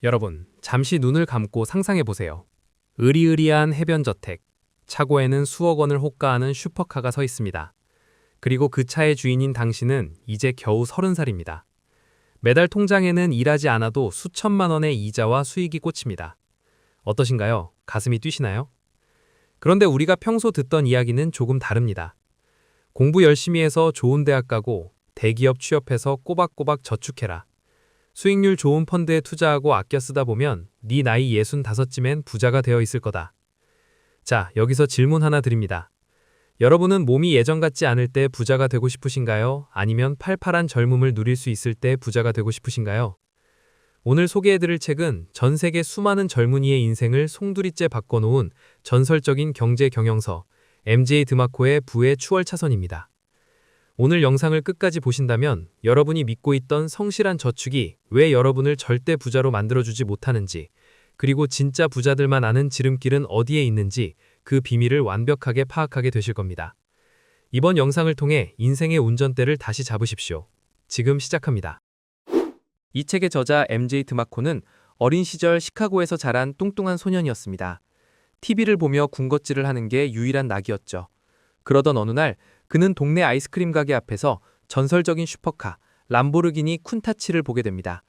여러분, 잠시 눈을 감고 상상해 보세요. 으리으리한 해변 저택, 차고에는 수억 원을 호가하는 슈퍼카가 서 있습니다. 그리고 그 차의 주인인 당신은 이제 겨우 30살입니다. 매달 통장에는 일하지 않아도 수천만 원의 이자와 수익이 꽂힙니다. 어떠신가요? 가슴이 뛰시나요? 그런데 우리가 평소 듣던 이야기는 조금 다릅니다. 공부 열심히 해서 좋은 대학 가고 대기업 취업해서 꼬박꼬박 저축해라. 수익률 좋은 펀드에 투자하고 아껴 쓰다 보면 네 나이 65쯤엔 부자가 되어 있을 거다. 자, 여기서 질문 하나 드립니다. 여러분은 몸이 예전 같지 않을 때 부자가 되고 싶으신가요? 아니면 팔팔한 젊음을 누릴 수 있을 때 부자가 되고 싶으신가요? 오늘 소개해드릴 책은 전 세계 수많은 젊은이의 인생을 송두리째 바꿔놓은 전설적인 경제 경영서 MJ 드마코의 부의 추월차선입니다. 오늘 영상을 끝까지 보신다면 여러분이 믿고 있던 성실한 저축이 왜 여러분을 절대 부자로 만들어주지 못하는지, 그리고 진짜 부자들만 아는 지름길은 어디에 있는지 그 비밀을 완벽하게 파악하게 되실 겁니다. 이번 영상을 통해 인생의 운전대를 다시 잡으십시오. 지금 시작합니다. 이 책의 저자 MJ 드마코는 어린 시절 시카고에서 자란 뚱뚱한 소년이었습니다. TV를 보며 군것질을 하는 게 유일한 낙이었죠. 그러던 어느 날 그는 동네 아이스크림 가게 앞에서 전설적인 슈퍼카 람보르기니 쿤타치를 보게 됩니다.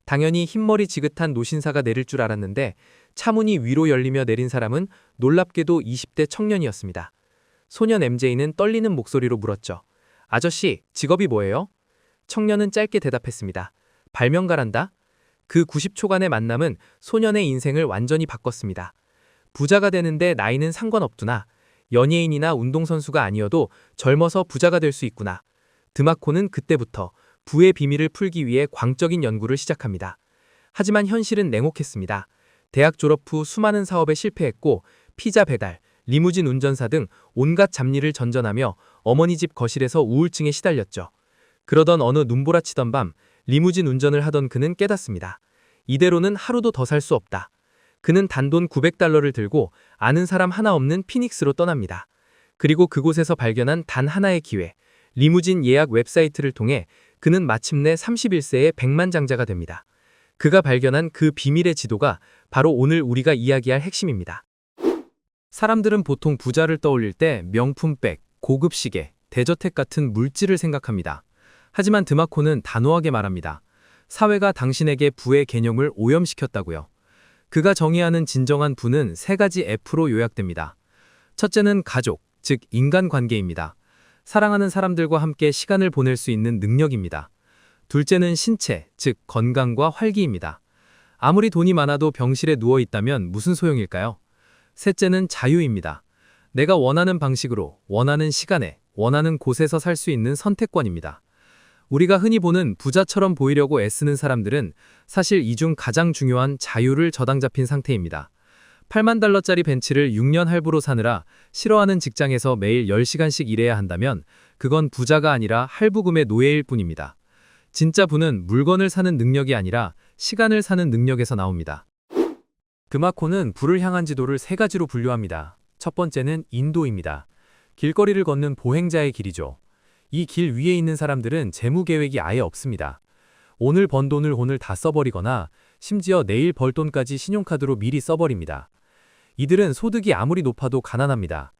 당연히 흰머리 지긋한 노신사가 내릴 줄 알았는데 차문이 위로 열리며 내린 사람은 놀랍게도 20대 청년이었습니다. 소년 MJ는 떨리는 목소리로 물었죠. 아저씨, 직업이 뭐예요? 청년은 짧게 대답했습니다. 발명가란다. 그 90초간의 만남은 소년의 인생을 완전히 바꿨습니다. 부자가 되는데 나이는 상관없구나. 연예인이나 운동선수가 아니어도 젊어서 부자가 될 수 있구나. 드마코는 그때부터 부의 비밀을 풀기 위해 광적인 연구를 시작합니다. 하지만 현실은 냉혹했습니다. 대학 졸업 후 수많은 사업에 실패했고 피자 배달, 리무진 운전사 등 온갖 잡일을 전전하며 어머니 집 거실에서 우울증에 시달렸죠. 그러던 어느 눈보라치던 밤 리무진 운전을 하던 그는 깨닫습니다. 이대로는 하루도 더 살 수 없다. 그는 단돈 900달러를 들고 아는 사람 하나 없는 피닉스로 떠납니다. 그리고 그곳에서 발견한 단 하나의 기회, 리무진 예약 웹사이트를 통해 그는 마침내 31세의 백만장자가 됩니다. 그가 발견한 그 비밀의 지도가 바로 오늘 우리가 이야기할 핵심입니다. 사람들은 보통 부자를 떠올릴 때 명품백, 고급 시계, 대저택 같은 물질을 생각합니다. 하지만 드마코는 단호하게 말합니다. 사회가 당신에게 부의 개념을 오염시켰다고요. 그가 정의하는 진정한 부는 3가지 F로 요약됩니다. 첫째는 가족, 즉 인간관계입니다. 사랑하는 사람들과 함께 시간을 보낼 수 있는 능력입니다. 둘째는 신체, 즉 건강과 활기입니다. 아무리 돈이 많아도 병실에 누워 있다면 무슨 소용일까요? 셋째는 자유입니다. 내가 원하는 방식으로, 원하는 시간에, 원하는 곳에서 살 수 있는 선택권입니다. 우리가 흔히 보는 부자처럼 보이려고 애쓰는 사람들은 사실 이 중 가장 중요한 자유를 저당 잡힌 상태입니다. 8만 달러짜리 벤츠를 6년 할부로 사느라 싫어하는 직장에서 매일 10시간씩 일해야 한다면 그건 부자가 아니라 할부금의 노예일 뿐입니다. 진짜 부는 물건을 사는 능력이 아니라 시간을 사는 능력에서 나옵니다. 드마코는 부를 향한 지도를 3가지로 분류합니다. 첫 번째는 인도입니다. 길거리를 걷는 보행자의 길이죠. 이 길 위에 있는 사람들은 재무 계획이 아예 없습니다. 오늘 번 돈을 오늘 다 써버리거나 심지어 내일 벌 돈까지 신용카드로 미리 써버립니다. 이들은 소득이 아무리 높아도 가난합니다.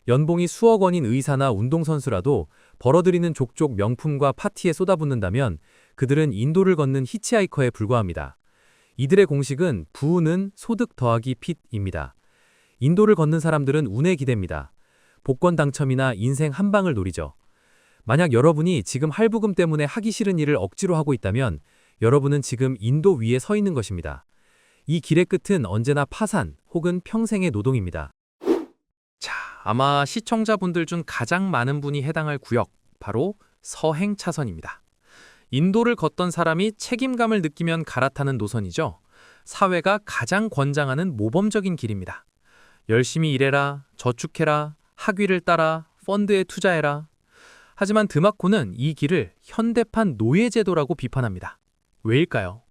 연봉이 수억 원인 의사나 운동선수라도 벌어들이는 족족 명품과 파티에 쏟아붓는다면 그들은 인도를 걷는 히치하이커에 불과합니다. 이들의 공식은 부는 소득 더하기 핏입니다. 인도를 걷는 사람들은 운에 기댑니다. 복권 당첨이나 인생 한 방을 노리죠. 만약 여러분이 지금 할부금 때문에 하기 싫은 일을 억지로 하고 있다면 여러분은 지금 인도 위에 서 있는 것입니다. 이 길의 끝은 언제나 파산 혹은 평생의 노동입니다. 자, 아마 시청자분들 중 가장 많은 분이 해당할 구역, 바로 서행차선입니다. 인도를 걷던 사람이 책임감을 느끼면 갈아타는 노선이죠. 사회가 가장 권장하는 모범적인 길입니다. 열심히 일해라, 저축해라, 학위를 따라, 펀드에 투자해라. 하지만 드마코는 이 길을 현대판 노예제도라고 비판합니다. 왜일까요?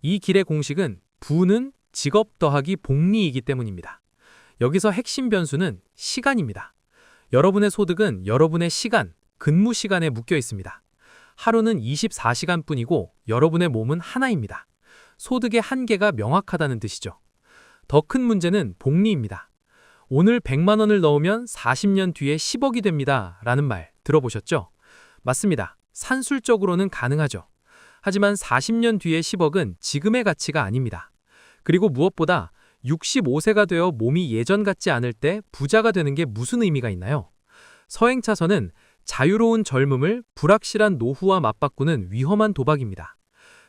이 길의 공식은 부는 직업 더하기 복리이기 때문입니다. 여기서 핵심 변수는 시간입니다. 여러분의 소득은 여러분의 시간, 근무 시간에 묶여 있습니다. 하루는 24시간뿐이고 여러분의 몸은 하나입니다. 소득의 한계가 명확하다는 뜻이죠. 더 큰 문제는 복리입니다. 오늘 100만 원을 넣으면 40년 뒤에 10억이 됩니다. 라는 말 들어보셨죠? 맞습니다. 산술적으로는 가능하죠. 하지만 40년 뒤에 10억은 지금의 가치가 아닙니다. 그리고 무엇보다 65세가 되어 몸이 예전 같지 않을 때 부자가 되는 게 무슨 의미가 있나요? 서행차선은 자유로운 젊음을 불확실한 노후와 맞바꾸는 위험한 도박입니다.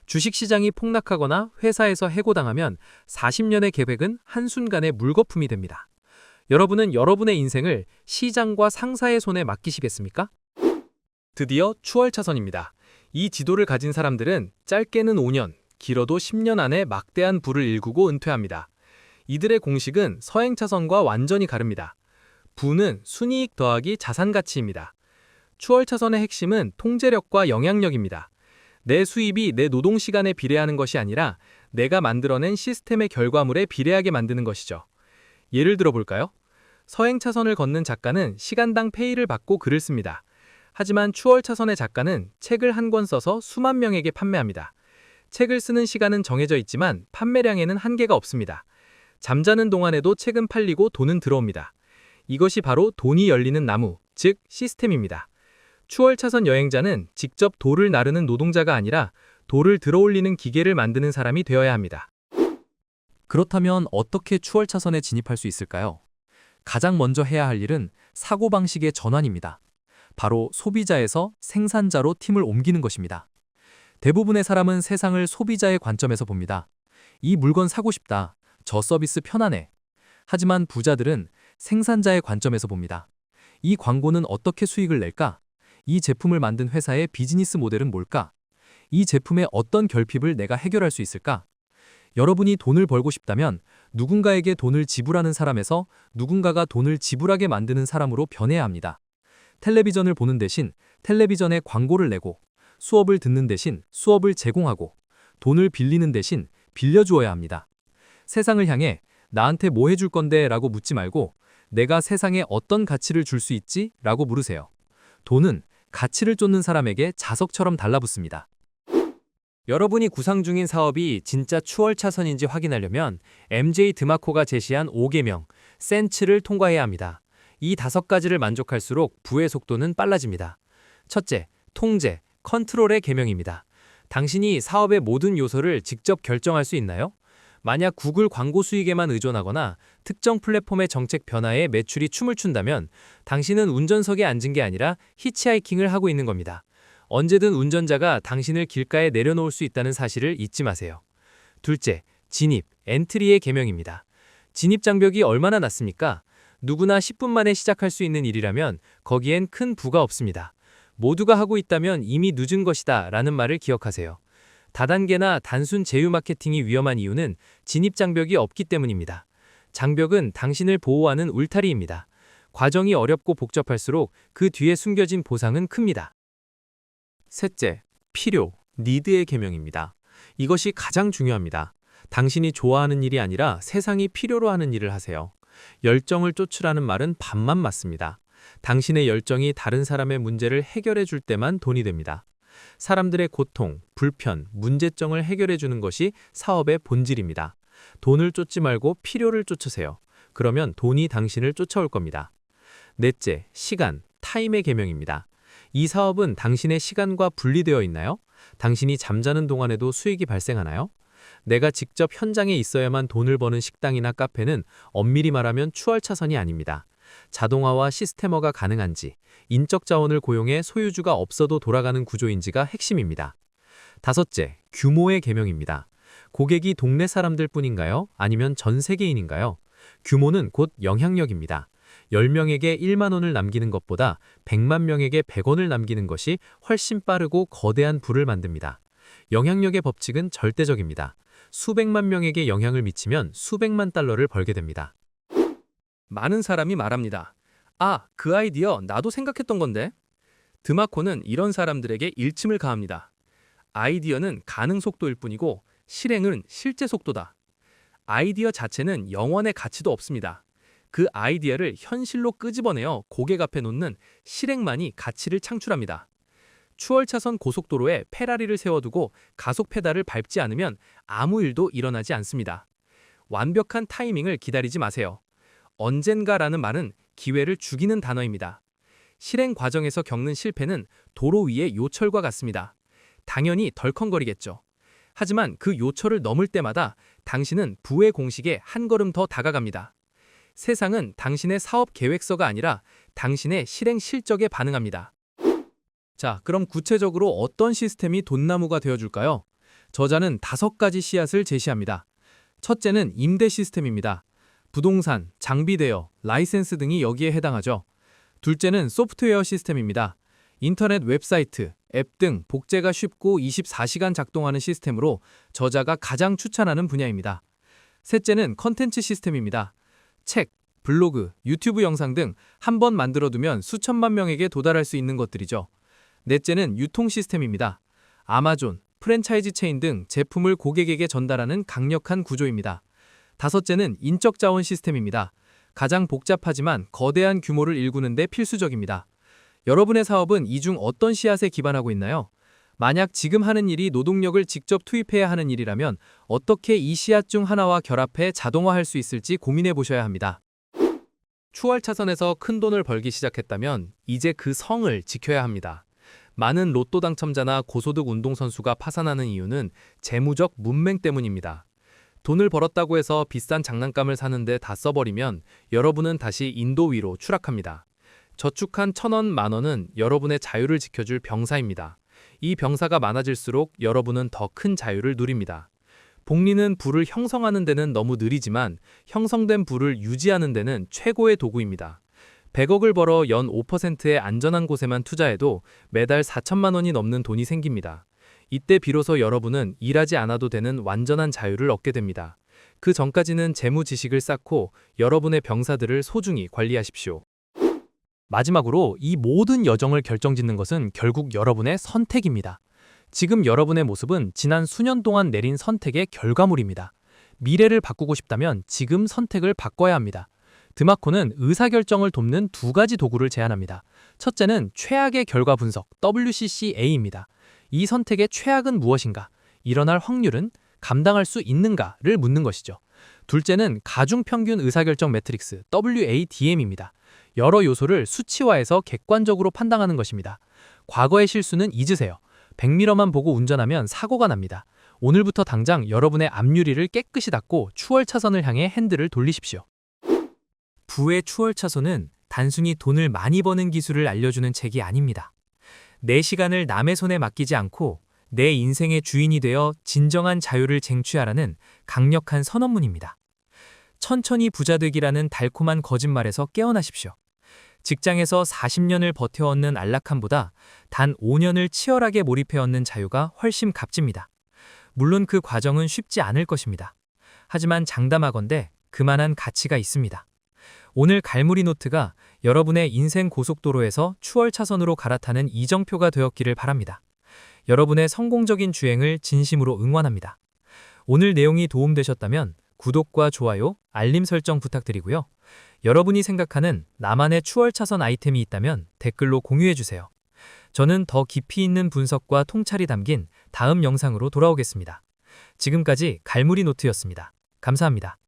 주식시장이 폭락하거나 회사에서 해고당하면 40년의 계획은 한순간에 물거품이 됩니다. 여러분은 여러분의 인생을 시장과 상사의 손에 맡기시겠습니까? 드디어 추월차선입니다. 이 지도를 가진 사람들은 짧게는 5년, 길어도 10년 안에 막대한 부를 일구고 은퇴합니다. 이들의 공식은 서행차선과 완전히 다릅니다. 부는 순이익 더하기 자산가치입니다. 추월차선의 핵심은 통제력과 영향력입니다. 내 수입이 내 노동시간에 비례하는 것이 아니라 내가 만들어낸 시스템의 결과물에 비례하게 만드는 것이죠. 예를 들어 볼까요? 서행차선을 걷는 작가는 시간당 페이를 받고 글을 씁니다. 하지만 추월차선의 작가는 책을 한 권 써서 수만 명에게 판매합니다. 책을 쓰는 시간은 정해져 있지만 판매량에는 한계가 없습니다. 잠자는 동안에도 책은 팔리고 돈은 들어옵니다. 이것이 바로 돈이 열리는 나무, 즉 시스템입니다. 추월차선 여행자는 직접 돌을 나르는 노동자가 아니라 돌을 들어올리는 기계를 만드는 사람이 되어야 합니다. 그렇다면 어떻게 추월차선에 진입할 수 있을까요? 가장 먼저 해야 할 일은 사고방식의 전환입니다. 바로 소비자에서 생산자로 팀을 옮기는 것입니다. 대부분의 사람은 세상을 소비자의 관점에서 봅니다. 이 물건 사고 싶다. 저 서비스 편하네. 하지만 부자들은 생산자의 관점에서 봅니다. 이 광고는 어떻게 수익을 낼까? 이 제품을 만든 회사의 비즈니스 모델은 뭘까? 이 제품의 어떤 결핍을 내가 해결할 수 있을까? 여러분이 돈을 벌고 싶다면 누군가에게 돈을 지불하는 사람에서 누군가가 돈을 지불하게 만드는 사람으로 변해야 합니다. 텔레비전을 보는 대신 텔레비전에 광고를 내고, 수업을 듣는 대신 수업을 제공하고, 돈을 빌리는 대신 빌려주어야 합니다. 세상을 향해 나한테 뭐 해줄 건데 라고 묻지 말고 내가 세상에 어떤 가치를 줄 수 있지? 라고 물으세요. 돈은 가치를 쫓는 사람에게 자석처럼 달라붙습니다. 여러분이 구상 중인 사업이 진짜 추월차선인지 확인하려면 MJ 드마코가 제시한 5계명, 센츠를 통과해야 합니다. 이 5가지를 만족할수록 부의 속도는 빨라집니다. 첫째, 통제, 컨트롤의 계명입니다. 당신이 사업의 모든 요소를 직접 결정할 수 있나요? 만약 구글 광고 수익에만 의존하거나 특정 플랫폼의 정책 변화에 매출이 춤을 춘다면 당신은 운전석에 앉은 게 아니라 히치하이킹을 하고 있는 겁니다. 언제든 운전자가 당신을 길가에 내려놓을 수 있다는 사실을 잊지 마세요. 둘째, 진입, 엔트리의 계명입니다. 진입 장벽이 얼마나 낮습니까? 누구나 10분 만에 시작할 수 있는 일이라면 거기엔 큰 부가 없습니다. 모두가 하고 있다면 이미 늦은 것이다 라는 말을 기억하세요. 다단계나 단순 제휴 마케팅이 위험한 이유는 진입 장벽이 없기 때문입니다. 장벽은 당신을 보호하는 울타리입니다. 과정이 어렵고 복잡할수록 그 뒤에 숨겨진 보상은 큽니다. 셋째, 필요, 니드의 계명입니다. 이것이 가장 중요합니다. 당신이 좋아하는 일이 아니라 세상이 필요로 하는 일을 하세요. 열정을 쫓으라는 말은 반만 맞습니다. 당신의 열정이 다른 사람의 문제를 해결해 줄 때만 돈이 됩니다. 사람들의 고통, 불편, 문제점을 해결해 주는 것이 사업의 본질입니다. 돈을 쫓지 말고 필요를 쫓으세요. 그러면 돈이 당신을 쫓아올 겁니다. 넷째, 시간, 타임의 계명입니다. 이 사업은 당신의 시간과 분리되어 있나요? 당신이 잠자는 동안에도 수익이 발생하나요? 내가 직접 현장에 있어야만 돈을 버는 식당이나 카페는 엄밀히 말하면 추월차선이 아닙니다. 자동화와 시스템화가 가능한지, 인적 자원을 고용해 소유주가 없어도 돌아가는 구조인지가 핵심입니다. 다섯째, 규모의 계명입니다. 고객이 동네 사람들 뿐인가요? 아니면 전 세계인인가요? 규모는 곧 영향력입니다. 10명에게 1만 원을 남기는 것보다 100만 명에게 100원을 남기는 것이 훨씬 빠르고 거대한 부를 만듭니다. 영향력의 법칙은 절대적입니다. 수백만 명에게 영향을 미치면 수백만 달러를 벌게 됩니다. 많은 사람이 말합니다. 아, 그 아이디어 나도 생각했던 건데. 드마코는 이런 사람들에게 일침을 가합니다. 아이디어는 가능 속도일 뿐이고 실행은 실제 속도다. 아이디어 자체는 영원의 가치도 없습니다. 그 아이디어를 현실로 끄집어내어 고객 앞에 놓는 실행만이 가치를 창출합니다. 추월차선 고속도로에 페라리를 세워두고 가속 페달을 밟지 않으면 아무 일도 일어나지 않습니다. 완벽한 타이밍을 기다리지 마세요. 언젠가라는 말은 기회를 죽이는 단어입니다. 실행 과정에서 겪는 실패는 도로 위의 요철과 같습니다. 당연히 덜컹거리겠죠. 하지만 그 요철을 넘을 때마다 당신은 부의 공식에 한 걸음 더 다가갑니다. 세상은 당신의 사업 계획서가 아니라 당신의 실행 실적에 반응합니다. 자, 그럼 구체적으로 어떤 시스템이 돈나무가 되어줄까요? 저자는 5가지 씨앗을 제시합니다. 첫째는 임대 시스템입니다. 부동산, 장비 대여, 라이센스 등이 여기에 해당하죠. 둘째는 소프트웨어 시스템입니다. 인터넷 웹사이트, 앱 등 복제가 쉽고 24시간 작동하는 시스템으로 저자가 가장 추천하는 분야입니다. 셋째는 컨텐츠 시스템입니다. 책, 블로그, 유튜브 영상 등 한 번 만들어두면 수천만 명에게 도달할 수 있는 것들이죠. 넷째는 유통 시스템입니다. 아마존, 프랜차이즈 체인 등 제품을 고객에게 전달하는 강력한 구조입니다. 다섯째는 인적 자원 시스템입니다. 가장 복잡하지만 거대한 규모를 일구는 데 필수적입니다. 여러분의 사업은 이 중 어떤 씨앗에 기반하고 있나요? 만약 지금 하는 일이 노동력을 직접 투입해야 하는 일이라면 어떻게 이 씨앗 중 하나와 결합해 자동화할 수 있을지 고민해 보셔야 합니다. 추월 차선에서 큰 돈을 벌기 시작했다면 이제 그 성을 지켜야 합니다. 많은 로또 당첨자나 고소득 운동선수가 파산하는 이유는 재무적 문맹 때문입니다. 돈을 벌었다고 해서 비싼 장난감을 사는데 다 써버리면 여러분은 다시 인도 위로 추락합니다. 저축한 1,000원, 10,000원은 여러분의 자유를 지켜줄 병사입니다. 이 병사가 많아질수록 여러분은 더 큰 자유를 누립니다. 복리는 부를 형성하는 데는 너무 느리지만 형성된 부를 유지하는 데는 최고의 도구입니다. 100억을 벌어 연 5%의 안전한 곳에만 투자해도 매달 4천만 원이 넘는 돈이 생깁니다. 이때 비로소 여러분은 일하지 않아도 되는 완전한 자유를 얻게 됩니다. 그 전까지는 재무 지식을 쌓고 여러분의 병사들을 소중히 관리하십시오. 마지막으로 이 모든 여정을 결정짓는 것은 결국 여러분의 선택입니다. 지금 여러분의 모습은 지난 수년 동안 내린 선택의 결과물입니다. 미래를 바꾸고 싶다면 지금 선택을 바꿔야 합니다. 드마코는 의사결정을 돕는 2가지 도구를 제안합니다. 첫째는 최악의 결과 분석 WCCA입니다. 이 선택의 최악은 무엇인가? 일어날 확률은? 감당할 수 있는가를 묻는 것이죠. 둘째는 가중평균 의사결정 매트릭스 WADM입니다. 여러 요소를 수치화해서 객관적으로 판단하는 것입니다. 과거의 실수는 잊으세요. 백미러만 보고 운전하면 사고가 납니다. 오늘부터 당장 여러분의 앞유리를 깨끗이 닦고 추월 차선을 향해 핸들을 돌리십시오. 부의 추월 차선은 단순히 돈을 많이 버는 기술을 알려주는 책이 아닙니다. 내 시간을 남의 손에 맡기지 않고 내 인생의 주인이 되어 진정한 자유를 쟁취하라는 강력한 선언문입니다. 천천히 부자 되기라는 달콤한 거짓말에서 깨어나십시오. 직장에서 40년을 버텨 얻는 안락함보다 단 5년을 치열하게 몰입해 얻는 자유가 훨씬 값집니다. 물론 그 과정은 쉽지 않을 것입니다. 하지만 장담하건대 그만한 가치가 있습니다. 오늘 갈무리 노트가 여러분의 인생 고속도로에서 추월 차선으로 갈아타는 이정표가 되었기를 바랍니다. 여러분의 성공적인 주행을 진심으로 응원합니다. 오늘 내용이 도움되셨다면 구독과 좋아요, 알림 설정 부탁드리고요. 여러분이 생각하는 나만의 추월 차선 아이템이 있다면 댓글로 공유해주세요. 저는 더 깊이 있는 분석과 통찰이 담긴 다음 영상으로 돌아오겠습니다. 지금까지 갈무리 노트였습니다. 감사합니다.